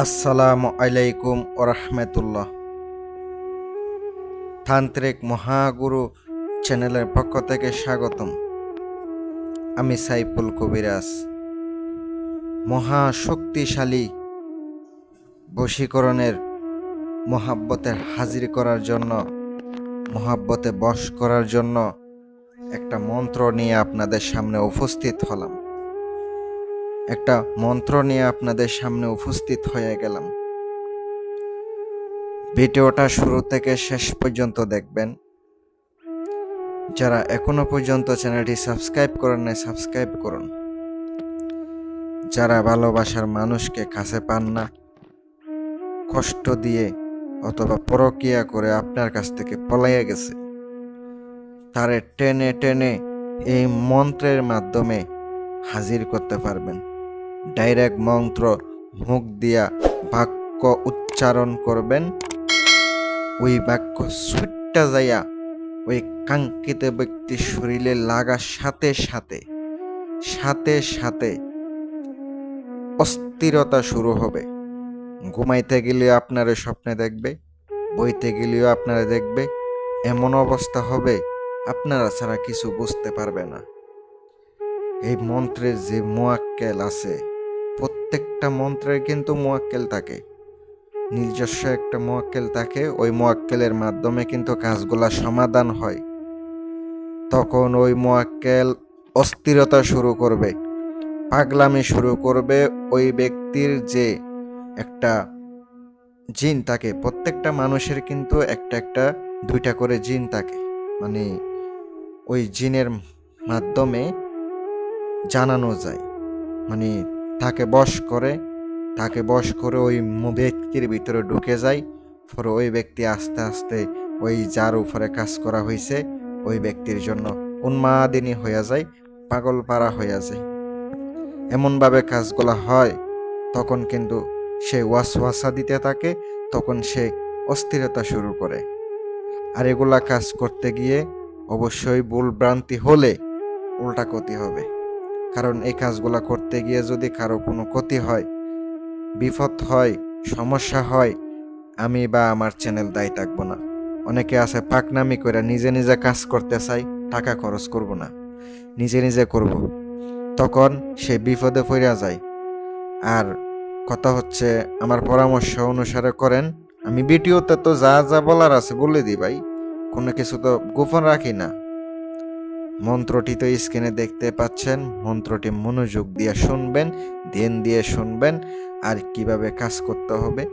আসসালামু আলাইকুম ওরহমতুল্লাহ। তান্ত্রিক মহাগুরু চ্যানেলের পক্ষ থেকে স্বাগতম। আমি সাইফুল কবিরাজ। মহাশক্তিশালী বশীকরণের মহাব্বতে হাজির করার জন্য, মহাব্বতে বশ করার জন্য একটা মন্ত্র নিয়ে আপনাদের সামনে উপস্থিত হলাম। একটা মন্ত্র নিয়ে আপনাদের সামনে উপস্থিত হয়ে গেলাম। ভিডিওটা শুরু থেকে শেষ পর্যন্ত দেখবেন। যারা এখনো পর্যন্ত চ্যানেলটি সাবস্ক্রাইব করেন না, সাবস্ক্রাইব করুন। যারা ভালোবাসার মানুষকে কাছে পান না, কষ্ট দিয়ে অথবা পরকীয়া করে আপনার কাছ থেকে পলাইয়া গেছে, তারে টেনে টেনে এই মন্ত্রের মাধ্যমে হাজির করতে পারবেন। ডাইরেক্ট মন্ত্র মুখ দিয়া বাক্য উচ্চারণ করবেন। ওই বাক্য সুইটটা যাইয়া ওই কাঙ্ক্ষিত ব্যক্তির শরীরে লাগার সাথে সাথে সাথে সাথে অস্থিরতা শুরু হবে। ঘুমাইতে গেলেও আপনারা স্বপ্নে দেখবে, বইতে গেলেও আপনারা দেখবে। এমন অবস্থা হবে আপনারা ছাড়া কিছু বুঝতে পারবে না। এই মন্ত্রের যে মুয়াক্কেল আছে, প্রত্যেকটা মন্ত্রের কিন্তু মুয়াক্কেল থাকে, নিজস্ব একটা মুয়াক্কেল থাকে। ওই মুয়াক্কেলের মাধ্যমে কিন্তু কাজগুলা সমাধান হয়। তখন ওই মুয়াক্কেল অস্থিরতা শুরু করবে, পাগলামি শুরু করবে। ওই ব্যক্তির যে একটা জিন থাকে, প্রত্যেকটা মানুষের কিন্তু একটা দুইটা করে জিন থাকে, মানে ওই জিনের মাধ্যমে জানানো যায়, মানে তাকে বশ করে ওই ব্যক্তির ভিতরে ঢুকে যায়। পরে ওই ব্যক্তি আস্তে আস্তে ওই যার উপরে কাজ করা হয়েছে ওই ব্যক্তির জন্য উন্মাদিনী হয়ে যায়, পাগল পাড়া হয়ে যায়। এমনভাবে কাজগুলা হয়, তখন কিন্তু সে ওয়াসওয়াসা দিতে থাকে, তখন সে অস্থিরতা শুরু করে। আর এগুলা কাজ করতে গিয়ে অবশ্যই ভুল ভ্রান্তি হলে উল্টা ক্ষতি হবে। কারণ এই কাজগুলা করতে গিয়ে যদি কারো কোনো ক্ষতি হয়, বিপদ হয়, সমস্যা হয়, আমি বা আমার চ্যানেল দায়ী থাকবো না। অনেকে আছে পাকনামি করে নিজে নিজে কাজ করতে চাই, টাকা খরচ করব না, নিজে নিজে করব, তখন সে বিপদে পড়ে যায়। আর কথা হচ্ছে, আমার পরামর্শ অনুসারে করেন। আমি ভিডিওতে তো যা যা বলার আছে বলে দিই ভাই, কোনো কিছু তো গোপন রাখি না। মন্ত্রটি তো স্ক্রিনে দেখতে পাচ্ছেন। মন্ত্রটি মনোযোগ দিয়ে শুনবেন, ধ্যান দিয়ে শুনবেন। আর কিভাবে কাজ করতে হবে,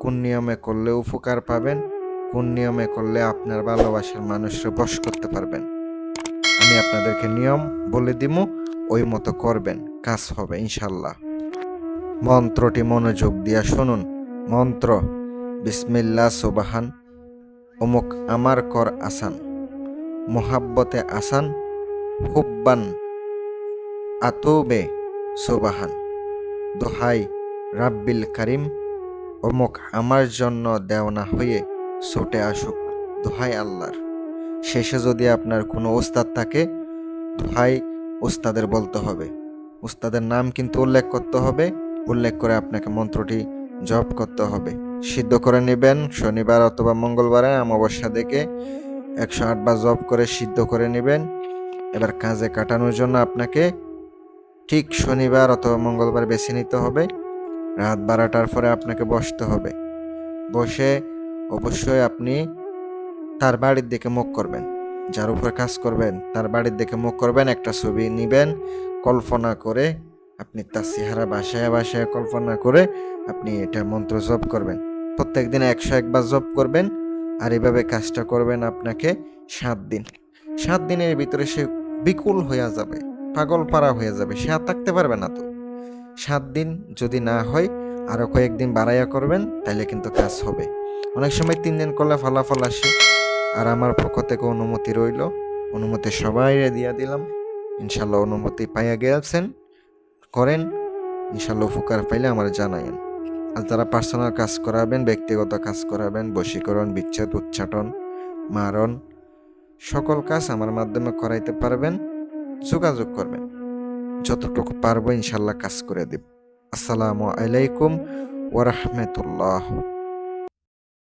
কোন নিয়মে করলে উপকার পাবেন, কোন নিয়মে করলে আপনার ভালোবাসার মানুষকে বশ করতে পারবেন, আমি আপনাদেরকে নিয়ম বলে দিব, ওই মতো করবেন, কাজ হবে ইনশাল্লাহ। মন্ত্রটি মনোযোগ দিয়া শুনুন। মন্ত্র: বিসমিল্লাহ সুবহান, অমুক আমার কর আসান, মোহাব্বতে আসান, হুব্বান আতুবে সুবহান, দোহাই রাব্বিল কারিম, অমুক আমার জন্য দেওনা হয়ে ছুটে আসুক, দোহাই আল্লাহর। শেষে যদি আপনার কোনো ওস্তাদ থাকে, দোহাই ওস্তাদের বলতে হবে। ওস্তাদের নাম কিন্তু উল্লেখ করতে হবে, উল্লেখ করে আপনাকে মন্ত্রটি জপ করতে হবে। সিদ্ধ করে নেবেন শনিবার অথবা মঙ্গলবারে অমাবস্যা দেখে 108 বার জপ করে সিদ্ধ করে নেবেন। এবার কাজে কাটানোর জন্য আপনাকে ঠিক শনিবার অথবা মঙ্গলবার বেছে নিতে হবে। রাত 12টার পরে আপনাকে বসতে হবে। বসে অবশ্যই আপনি তার বাড়ির দিকে মুখ করবেন, যার উপর কাজ করবেন তার বাড়ির দিকে মুখ করবেন। একটা ছবি নিবেন, কল্পনা করে আপনি তার চেহারা বাসায় বাসায় কল্পনা করে আপনি এটা মন্ত্র জপ করবেন। প্রত্যেক দিন 101 বার জপ করবেন। আর এভাবে কাজটা করবেন আপনাকে 7 দিন। 7 দিনের ভিতরে সে বিকুল হয়ে যাবে, পাগল পাড়া হয়ে যাবে, সে আর থাকতে পারবে না। তো 7 দিন যদি না হয় আরো কয়েকদিন বাড়াইয়া করবেন, তাইলে কিন্তু কাজ হবে। অনেক সময় 3 দিন করলে ফলাফল আসে। আর আমার পক্ষ থেকে অনুমতি রইল, অনুমতি সবাই দিয়া দিলাম। ইনশাল্লাহ অনুমতি পাইয়া গেছেন, করেন। ইনশাল্লাহ উপকার পাইলে আমার জানায়েন। আর যারা পার্সোনাল কাজ করাবেন, ব্যক্তিগত কাজ করাবেন, বশীকরণ, বিচ্ছেদ, উচ্চাটন, মারণ, সকল কাজ আমার মাধ্যমে করাইতে পারবেন, যোগাযোগ করবেন। যতটুকু পারবো ইনশাল্লাহ কাজ করে দেব। আসসালামু আলাইকুম ওয়া রাহমাতুল্লাহ।